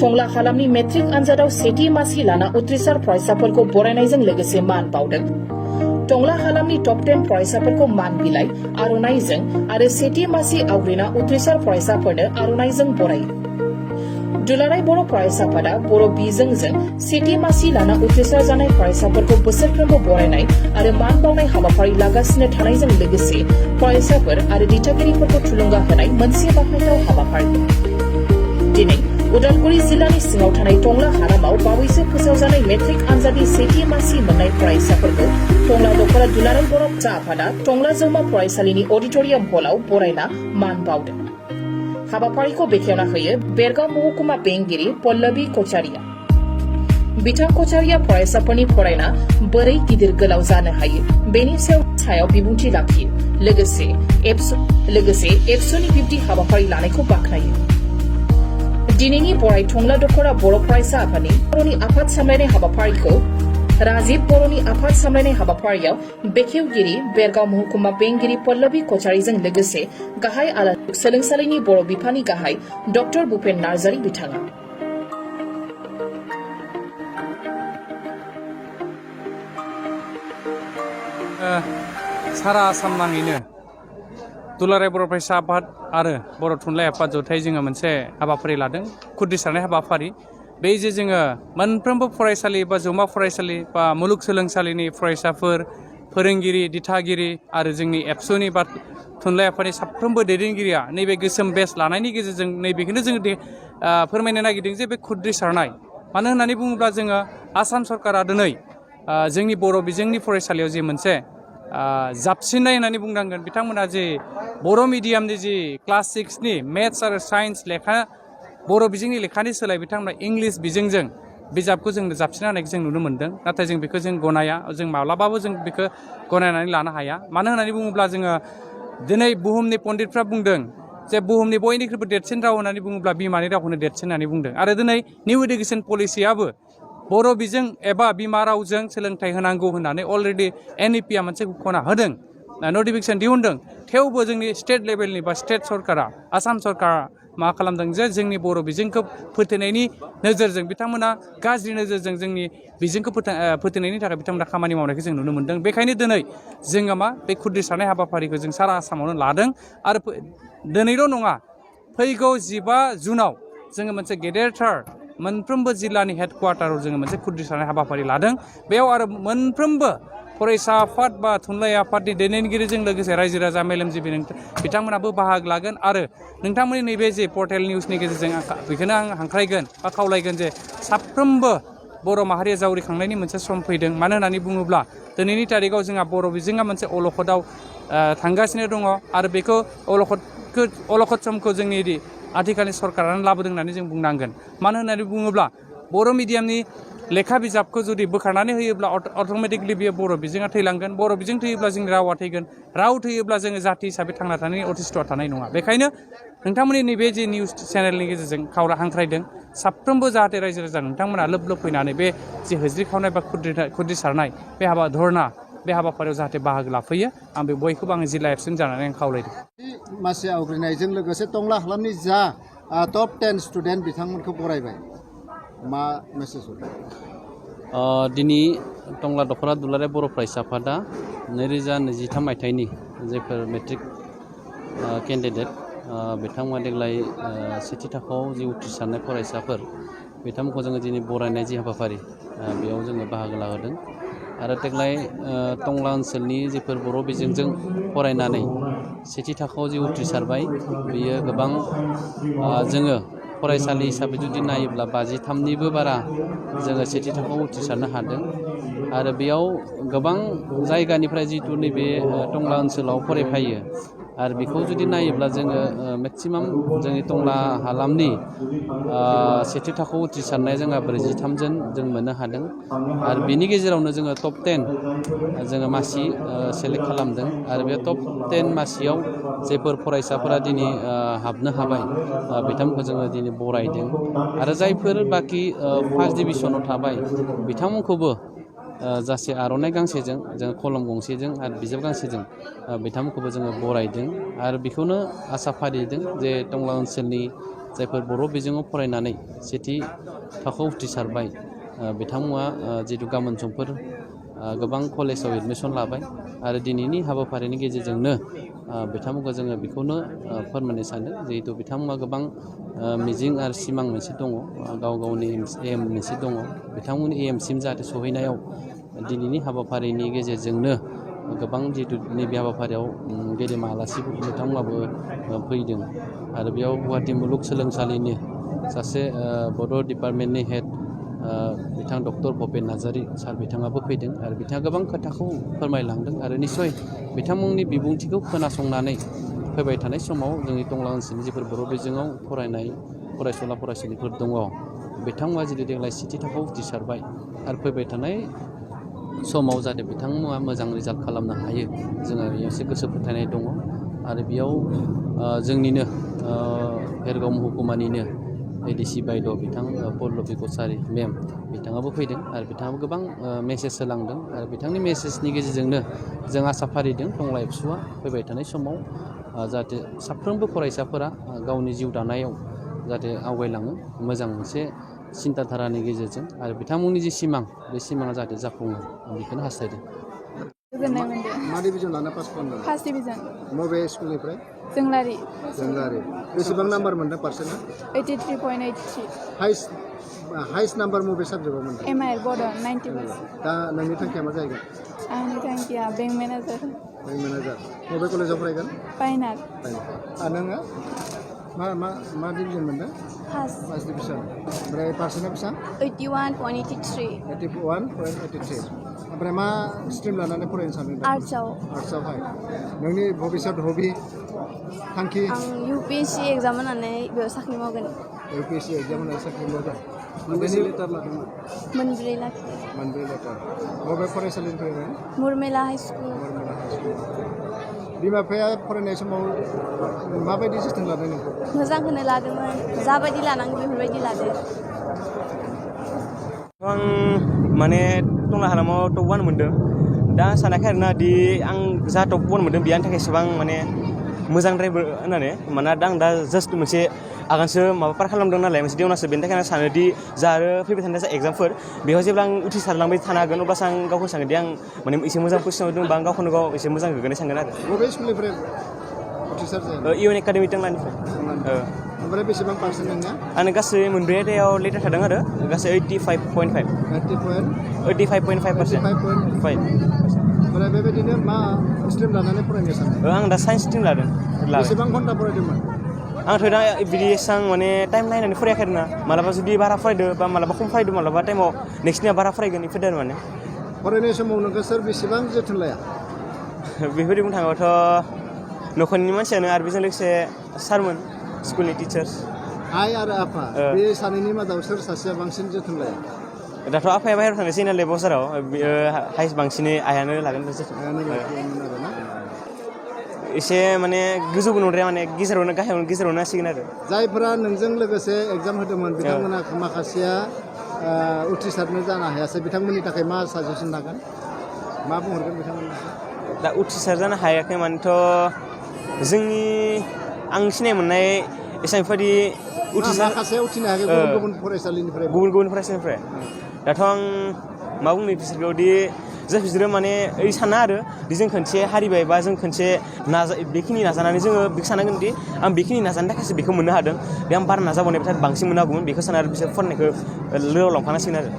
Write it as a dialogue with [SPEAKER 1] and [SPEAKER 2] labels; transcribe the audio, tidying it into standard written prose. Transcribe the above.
[SPEAKER 1] टंला हालामनि मेट्रिक आनजादाव सेथि मासि लाना उथ्रिसार फरायसाफोरखौ बरायनायजों लोगोसे मान बावदों। टंला हालामनि टप 10 फरायसाफोरखौ मान बिलाइ आर'नाइजों आरो सेथि मासि आवग्रिना उथ्रिसार फरायसाफोरनो आर'नाइजों बरायो। दुलाराय बर' फरायसाफोरा बर' बिजोंजों सेथि मासि लाना उथ्रिसार जानाय फरायसाफोरखौ बोसोरफ्रोमबो बरायनाय आरो मान बावनाय हाबाफारि लागासिनो थानायजों लोगोसे फरायसाफोर आरो दिथागिरिफोरखौ थुलुंगा होनाय मोनसे बाहायथाव हाबाफारि। दिनै उदालगुरि जिल्लानि सिङाव थानाय टंला हालामाव बावैसो फोसावजानाय मेट्रिक आनजादनि सेथि मासि मोननाय फरायसाफोरखौ टंला दख'रा दुलाराय बर' फिसा आफादा टंला जौमा फरायसालिनि अडिटरियाम हलाव बरायना मान बावदों। हाबाफारिखौ बेखेवना होयो बेरगाव महकुमा बेंगिरि पल्लबी कचारिया। बिथां कचारिया फरायसाफोरनि फरायना बोरै गिदिर गोलाव जानो हायो बेनि सायाव बिबुंथि लाखियो। लोगोसे एबसुनि बिब्दि हाबाफारि लानायखौ बाख्नायो। दिनैनि बराय टंला दख'रा बर' फरायसा आफादनि बर'नि आफाद सामलायनाय हाबाफारिखौ राजिब बर'नि आफाद सामलायनाय हाबाफारियाव बेखेवगिरि बेरगाव महकुमा बेंगिरि पल्लबी कचारिजों लोगोसे गाहाय आलासि सोलोंसालिनि बर' बिफाननि गाहाय डक्टर भुपेन नार्जारी बिथाङा।
[SPEAKER 2] सारा आसाम नाङैनो दुलाराय बर' फरायसा आफाद आरो बर' थुनलाइ आफाद जथाय जोङो मोनसे हाबाफारि लादों, खुद्रिसारनाय हाबाफारि। बे जे जोङो मोनफ्रोमबो फरायसालि बा जौमा फरायसालि बा मुलुगसोलोंसालिनि फरायसाफोर, फोरोंगिरि, दिथागिरि आरो जोंनि एबसुनि बा थुनलाइ आफादनि साफ्रोमबो दैदेनगिरिया नैबे गोसोम बेच लानायनि गेजेरजों नैबेखौनो जोङो फोरमायनो नागिरदों जे बे खुद्रिसारनाय। मानो होननानै बुङोब्ला जोङो आसाम सरकारा दिनै जोंनि बर' बिजोंनि फरायसालियाव जे मोनसे जाबसिननाय होननानै बुंनांगोन। बिथांमोना जे बर' मिडियामनि जि क्लास 6नि मेथ्स आरो साइन्स लेखा बर' बिजोंनि लेखानि सोलाय बिथांमोना इंलिस बिजोंजों बिजाबखौ जोंनो जाबसिनना होनायखौ जों नुनो मोन्दों। नाथाय जों बेखौ जों गनाया, जों माब्लाबाबो जों बेखौ गनायनानै लानो हाया। मानो होननानै बुङोब्ला जोङो दिनै बुहुमनि पण्डितफ्रा बुंदों जे बुहुमनि बयनिख्रुइबो देरसिन राव होननानै बुङोब्ला बिमानि रावखौनो देरसिन होननानै बुंदों। आरो दिनै निउ इडुकेसन पलिसियाबो बर' बिजों एबा बिमा रावजों सोलोंथाइ होनांगौ होननानै अलरेडि NEP आ मोनसे घोषणा होदों, नटिफिकेसन दिहुनदों। थेवबो जोंनि स्टेट लेभेलनि बा स्टेट सरकारा, आसाम सरकारा मा खालामदों जे जोंनि बर' बिजोंखौ फोथैनायनि नोजोरजों बिथांमोना गाज्रि नोजोरजों जोंनि बिजोंखौ फोथैनायनि थाखाय बिथांमोना खामानि मावनायखौ जों नुनो मोन्दों। बेखायनो दिनै जोङो बे खुद्रिसारनाय हाबाफारिखौ जों सारा आसामावनो लादों। आरो दिनैल' नङा, फैगौ 15 जुनाव जोङो मोनसे गेदेरथार मोनफ्रोमबो जिल्लानि हेडक्वार्टाराव जोङो मोनसे खुद्रिसारनाय हाबाफारि लादों। बेयाव आरो मोनफ्रोमबो फरायसा आफाद बा थुनलाइ आफादनि दैदेनगिरिजों लोगोसे रायजो राजा मेलेमजिबि बिथांमोनाबो बाहागो लागोन। आरो नोंथांमोननि नैबे जे पर्टेल निउसनि गेजेरजों बेखौनो आं हांख्रायगोन बा खावलायगोन जे साफ्रोमबो बर' माहारिया जावरिखांनायनि मोनसे सम फैदों। मानो होननानै बुङोब्ला दिनैनि तारिखाव जोंहा बर' बिजोङा मोनसे अलखदाव थांगासिनो दङ। आरो बेखौ अलखद समखौ जोंनि आथिखालनि सरकारानो लाबोदों होननानै जों बुंनांगोन। मानो होननानै बुङोब्ला बर' मिडियामनि लेखा बिजाबखौ जुदि बोखारनानै होयोब्ला अट'मेटिकलि बेयो बर' बिजोङा थैलांगोन। बर' बिजों थैयोब्ला जोंनि रावा थैगोन। राव थैयोब्ला जोङो जाथि हिसाबै थांना थानायनि अस्तित्वआ थानाय नङा। बेखायनो नोंथांमोननि नैबे जे निउस चेनेलनि गेजेरजों हांख्रायदों साफ्रोमबो जाहाथे रायजो राजा नोंथांमोना लोब लोब फैनानै बे जे होज्रि खावनाय बा खुद्रिसारनाय बे बे हाबाफारियाव जाहाथे बाहागो लाफैयो। आं बे बयखौबो आङो जिल्ला एबसुनि जानानै आं खावलायदों।
[SPEAKER 3] मासि आवग्रिनायजों लोगोसे टंला हालामनि जा टप 10 स्टुडेन्ट बिथांमोनखौ बरायबाय, मा मेसेज हरदों?
[SPEAKER 4] दिनै टंला दख'रा दुलाराय बर' फरायसा आफादा 2023 मायथाइनि जायफोर मेट्रिक केन्डिडेट बिथांमोना देग्लाय सेथि थाखोआव जि उथ्रिसारनाय फरायसाफोर बिथांमोनखौ जोङो दिनै बरायनाय जि हाबाफारि बेयाव जोङो बाहागो लाहोदों। आरो देग्लाय टंला ओनसोलनि जिफोर बर' बिजोंजों फरायनानै सेथि थाखोआव जि उथ्रिसारबाय बियो गोबां जोङो फरायसालि हिसाबै जुदि नायोब्ला 53निबो बारा जोङो सेथि थाखोआव उथ्रिसारनो हादों। आरो बेयाव गोबां जायगानिफ्राय जितु नैबे टंला ओनसोलाव फरायफायो। आरो बेखौ जुदि नायोब्ला जोङो मेक्सिमाम जोंनि टंला हालामनि सेथि थाखोआव उथ्रिसारनाया जोंहा 43 जन जों मोननो हादों। आरो बेनि गेजेरावनो जोङो टप 10 जोङो मासि सेलेक्ट खालामदों। आरो बे टप 10 मासियाव जायफोर फरायसाफोरा दिनै हाबनो हाबाय बिथांमोनखौ जोङो दिनै बरायदों। आरो जायफोर बाखि फार्स्ट डिभिसनाव थाबाय बिथांमोनखौबो जासे आर'नाइ गांसेजों जोङो कलम गंसेजों आरो बिजाब गांसेजों बिथांमोनखौबो जोङो बरायदों। आरो बेखौनो आसा फारिदों जे टंला ओनसोलनि जायफोर बर' बिजोङाव फरायनानै सेथि थाखोआव उथ्रिसारबाय बिथांमोना जिहेतु गाबोन समफोर गोबां कलेजाव एडमिसन लाबाय आरो दिनैनि हाबाफारिनि गेजेरजोंनो बिथांमोनखौ जोङो बेखौनो फोरमायनो सानो जिहेतु बिथांमोना गोबां मिजिं आरो सिमां मोनसे दङ गाव गावनि एम मोनसे दङ बिथांमोननि एमसिम जाहाथे सहैनायाव दिनैनि हाबाफारिनि गेजेरजोंनो गोबां जिहेतु नैबे हाबाफारियाव गेदेमा आलासिफोर बिथांमोनाबो फैदों आरो बेयाव गुवाहाटि मुलुगसोलोंसालिनि सासे बड' डिपार्टमेन्टनि हेड बिथां डक्टर भुपेन नार्जारी सार बिथाङाबो फैदों आरो बिथाङा गोबां खोथाखौ फोरमायलांदों आरो निस्सय बिथांमोननि बिबुंथिखौ खोनासंनानै फैबाय थानाय समाव जोंनि टंला ओनसोलनि जिफोर बर' बिजोङाव फरायनाय फरायसुला फरायसुलिफोर दङ बिथांमोना जुदि देग्लाय सेथि थाखोआव उथ्रिसारबाय आरो फैबाय थानाय समाव जाहाथे बिथांमोना मोजां रिजाल्ट खालामनो हायो जोङो एसे गोसो फोथायनाय दङ आरो बेयाव जोंनिनो भेरगाव महकुमानिनो एडिसि बायद' बिथां पल्लबि कसारी मेम बिथाङाबो फैदों आरो बिथाङाबो गोबां मेसेज होलांदों आरो बिथांनि मेसेजनि गेजेरजोंनो जों आसा फारिदों टंला एबसुआ फैबाय थानाय समाव जाहाथे साफ्रोमबो फरायसाफोरा गावनि जिउ दानायाव जाहाथे आवगायलाङो मोजां मोनसे सिन्ताधारानि गेजेरजों आरो बिथांमोननि जि सिमां बे सिमाङा जाहाथे जाफुङो आं बेखौनो हास्थायदों।
[SPEAKER 5] गोजोननाय मोनदों।
[SPEAKER 3] मा डिभिजन लाना पास खालामदों?
[SPEAKER 5] First division.
[SPEAKER 3] बबे स्कुलनिफ्राय?
[SPEAKER 5] जोंलारि।
[SPEAKER 3] बेसेबां नाम्बार मोनदों पार्सेन्टआ?
[SPEAKER 5] 83.83।
[SPEAKER 3] हाइस्ट नाम्बार बबे साबजेक्टआव मोनदों?
[SPEAKER 5] MIL बड' 90%।
[SPEAKER 3] दा नोंनि थांखिया मा जाहैगोन?
[SPEAKER 5] आंनि थांखिया बेंक मेनेजार।
[SPEAKER 3] Bank manager. बबे कलेजाव फरायगोन?
[SPEAKER 5] फाइनाल।
[SPEAKER 3] नोङो मा डिभिजन मोनदों? First division. ओमफ्राय पार्सेन्टआ बेसेबां?
[SPEAKER 5] 81.83।
[SPEAKER 3] 81.83। ओमफ्राय मा स्ट्रिम लानानै फरायनो सानदों? आर्ट्सआवहाय। नोंनि भबिष्यत हबि थांखि?
[SPEAKER 5] आं UPSC एग्जाम होनानै बेयाव साख्रि मावगोन।
[SPEAKER 3] UPSC एग्जाम होनानै साख्रि मावगोन। मोनबेसे लेटार लादोंमोन?
[SPEAKER 5] मोनब्रै लाखियो।
[SPEAKER 3] मोनब्रै लेटार। बबे फरायसालिनिफ्राय फैगोन?
[SPEAKER 5] मुरमेला हाइ स्कुल।
[SPEAKER 3] बिमा बिफाया फरायनाय समाव माबायदि जोथोन लादों नोंखौ?
[SPEAKER 5] मोजांखौनो लादोंमोन जाबायदि लानांगौ बेफोरबायदि लादों।
[SPEAKER 6] आं माने टंला हालामाव टप 1 मोनदों दा आं सानाखै आरोना दि आं जा टप 1 मोनदों बेनि थाखाय एसेबां माने मोजांद्रायबो होननानै मानोना आं दा जास्ट मोनसे आगानसो माबा पार खालामदों नालाय मोनसे देवनासो बेनि थाखाय आं सानोदि जा आरो फैबाय थानाय जा एग्जामफोर बेयाव जेब्ला आं उथ्रिसारलांबाय थानो हागोन अब्लासो आं गावखौ सानोदि आं माने एसे मोजां पजिसनाव दं बा आं गावखौनो गाव एसे मोजां गोग्गानाय सानगोन आरो।
[SPEAKER 3] बबे स्कुलनिफ्राय उथ्रिसार जायो?
[SPEAKER 6] इउएन एकाडेमि टंलानिफ्राय।
[SPEAKER 3] ओमफ्राय बेसेबां पार्सेन्ट नोंना?
[SPEAKER 6] आंनो गासै मोनब्रै आयदायाव लेटार थादों आरो गासै 85.5%। ओमफ्राय
[SPEAKER 3] बेबायदिनो मा स्ट्रिम लानानै फरायनो सानदों?
[SPEAKER 6] आं दा साइन्स स्ट्रिम लादों।
[SPEAKER 3] बेसेबां घन्टा फरायदोंमोन?
[SPEAKER 6] आंथ' दा बिदि एसां माने टाइम नायनानै फरायाखै आरोना मालाबा जुदि बारा फरायदो बा मालाबा खम फरायदो मालाबा टाइमाव नेक्स्टनिया बारा फरायगोन इफोरदो आरो माने।
[SPEAKER 3] फरायनाय समाव नोंखौ सोर बेसेबां जोथोन लाया?
[SPEAKER 6] बेफोरबायदि बुंनो थाङोबाथ' न'खरनि मानसियानो आरो बेजों लोगोसे सारमोन स्कुलनि टिचार्स।
[SPEAKER 3] आइ आरो आफा बे सानैनि मादाव सोर सासेया बांसिन जोथोन लाया?
[SPEAKER 6] दाथ' आफाया बाहेरायाव थांनोसै नालाय बाजाराव हाइस्ट बांसिनै आइयानो लागोन एसे माने गोजौबो नंद्राया माने गेजेरावनो नांसिगोन आरो।
[SPEAKER 3] जायफोरा नोंजों लोगोसे एग्जाम होदोंमोन बिथांमोना माखासेया उथ्रिसारनो जानो हायासै बिथांमोननि थाखाय मा साजेसन लागोन? मा बुंहरगोन बिथांमोननि?
[SPEAKER 6] दा उथ्रिसार जानो हायाखै मानेथ' जोंनि आं सिनाय मोननाय एसां बेफोरबायदि
[SPEAKER 3] माखासे उथ्रिनो हायाखै गुबुन फरायसालिनिफ्राय
[SPEAKER 6] दाथ' आं मा बुंनो बिसोरखौ दि जाय बिसोरो माने ओइ साना आरो दि जों खनसे हारिबाय बा जों खनसे बेखिनि नाजानानै जोङो बेखौ सानांगोन दि आं बेखिनि नाजानो थाखायसो बेखौ मोननो हादों बे आं बारा नाजाबावनायबाथाय बांसिन मोननो हागौमोन बेखौ साना आरो बिसोर फरायनायखौ लोगोआव लांफानांसिगोन आरो।